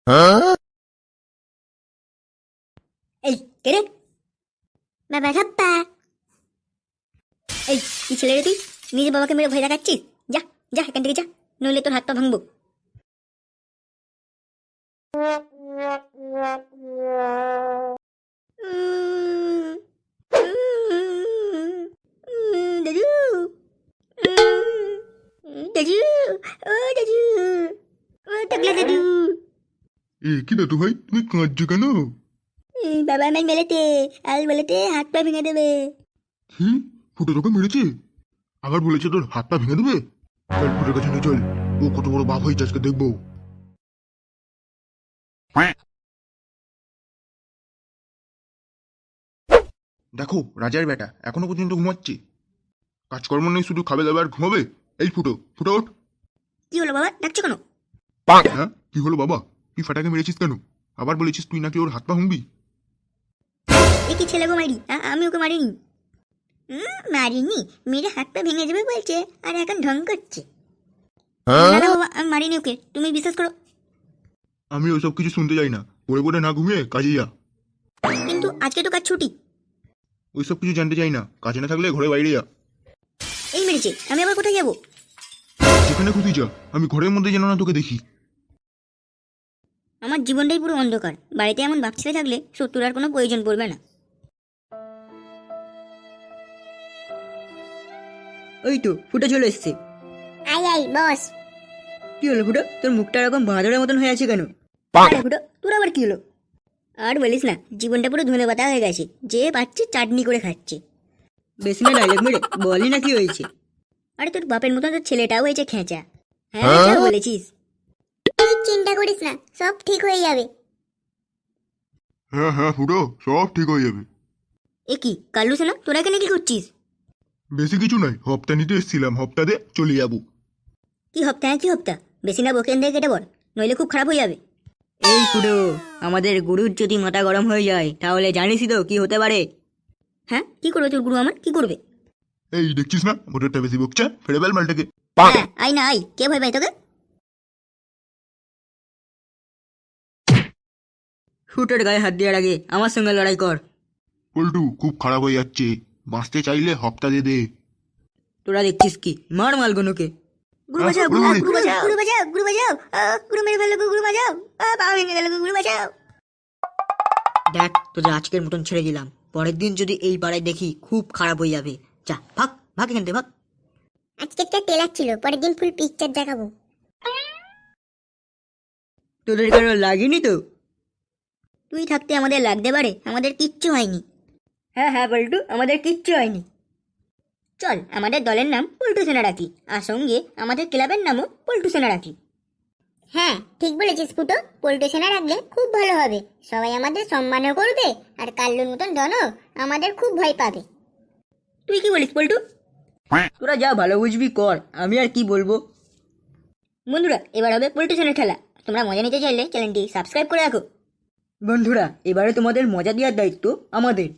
এই কে রে? বাবা ঠাপ্পা। এই কি ছেলে রে তুই? নিজে বাবাকে মেরে ভয় দেখাচ্ছিস? যা যা এখান থেকে যা, নইলে তোর হাত পা ভাঙবো। দাদু, দাদু, ও দাদু, ও টাকলা দাদু। কি দাদু ভাই, তুমি কাঁদছো কেন? বাবা আমার মেলেতে, আজ বলেতে হাত পা ভেঙে দেবে। কি? ফুটো তোকে মেরেছে? আবার বলেছে তোর হাত পা ভেঙে দেবে? চল ফুটোর কাছে নিয়ে চল, ও কত বড় বাপ হয়েছে আজকে দেখবো। দেখো রাজার বেটা এখনো পর্যন্ত ঘুমাচ্ছে, কাজকর্ম নেই, শুধু খাবে দাবে আর ঘুমাবে। এই ফুটো, ফুটো ওঠ। কি হলো বাবা, ডাকছো কেন? হ্যাঁ কি হলো বাবা, তুই ফাটাকে মেরেছিস কেন? আবার বলেছিস তুই নাকি ওর হাত পা ভাঙবি। এ কি ছেলে গো মারি? আমি ওকে মারিনি। মারিনি, মেরে হাত পা ভেঙে যাবে বলছে আর এখন ঢং করছে। না না বাবা, আমি মারিনি ওকে, তুমি বিশ্বাস করো। আমি ওইসব কিছু শুনতে চাই না, পড়ে পড়ে না ঘুমিয়ে কাজে যা। কিন্তু আজকে তো কাজ ছুটি। ওইসব কিছু জানতে চাই না, কাজে না থাকলে ঘরে বাইরে যা। এই মেরেছে, আমি আবার কোথায় যাবো? যেখানে খুশি যা, আমি ঘরের মধ্যে যেন না তোকে দেখি। আমার জীবনটাই পুরো অন্ধকার, বাড়িতে এমন বাপ ছেলে থাকলে শত্রুর আর কোনো প্রয়োজন পড়বে না। ওই তো ফুটো চলে এসছে। আই আই বস। কি হলো ফুটো, তোর মুখটা এরকম বাঁদরের মতন হয়ে আছে কেন? আরে ফুটো, তোর আবার কি হলো? আর বলিস না, জীবনটা পুরো ধনে পাতা হয়ে গেছে, যে পাচ্ছে চাটনি করে খাচ্ছে। বেশি না ডায়লগ মেরে বলি না কি হয়েছে। আরে তোর বাপের মতন তোর ছেলেটাও হয়েছে খেঁচা। হ্যাঁ যা বলেছিস। তুই চিন্তা করিস না, সব ঠিক হয়ে যাবে। হ্যাঁ হ্যাঁ ফুটো, সব ঠিক হয়ে যাবে। এ কি কাল্লু সেনা, তোরা এখানে কি করছিস? বেশি কিছু নয়, হপ্তা নিতে এসেছিলাম, হপ্তা দে চলে যাবো। কি হপ্তা? হ্যাঁ কি হপ্তা? বেশি না বকে দিয়ে কেটে বল, নইলে খুব খারাপ হয়ে যাবে। এই ফুটো, আমাদের গুরুর যদি মাথা গরম হয়ে যায় তাহলে জানিসই তো কি হতে পারে। হ্যাঁ কি করবে তোর গুরু আমার, কি করবে? এই দেখছিস না মোটরটা বেশি বকছে, ফেরে বেল মালটাকে। হ্যাঁ আই না আই, কে ভয় পাই তোকে? ফুটোর গায়ে হাত দেওয়ার আগে আমার সঙ্গে লড়াই কর। পল্টু খুব খারাপ হয়ে যাচ্ছে, বাঁচতে চাইলে হপ্তা দিয়ে দে। তোরা দেখছিস কি, মার মালগুনোকে। গুরু বাঁচাও, গুরু গুরু বাঁচাও, গুরু বাঁচাও, গুরু বাঁচাও, গুরু মেরে ফেললো, গুরু বাঁচাও, পা ভেঙে গেল, গুরু বাঁচাও। দেখ তোদের আজকের মতন ছেড়ে দিলাম, পরের দিন যদি এই পাড়ায় দেখি খুব খারাপ হয়ে যাবে। যা ভাগ ভাগ এখান থেকে ভাগ। আজকে একটা টেলার ছিল, পরের দিন ফুল পিকচার দেখাবো। তোদের কারো লাগেনি তো? তুই থাকতে আমাদের লাগতে পারে, আমাদের কিচ্ছু হয়নি। হ্যাঁ হ্যাঁ বল্টু, আমাদের কিচ্ছু হয়নি। চল আমাদের দলের নাম পল্টু সেনা রাখি, আর সঙ্গে আমাদের ক্লাবের নামও পল্টু সেনা রাখি। হ্যাঁ ঠিক বলেছিস ফুটো, পল্টু সেনা রাখলে খুব ভালো হবে, সবাই আমাদের সম্মানও করবে, আর কাল্লুর মতন ডনও আমাদের খুব ভয় পাবে। তুই কি বলিস পল্টু? তোরা যা ভালো বুঝবি কর, আমি আর কি বলবো। বন্ধুরা এবার হবে পল্টু সেনার খেলা, তোমরা মজা নিতে চাইলে চ্যানেলটি সাবস্ক্রাইব করে রাখো। বন্ধুরা এবারে তোমাদের মজা দেওয়ার দায়িত্ব আমাদের।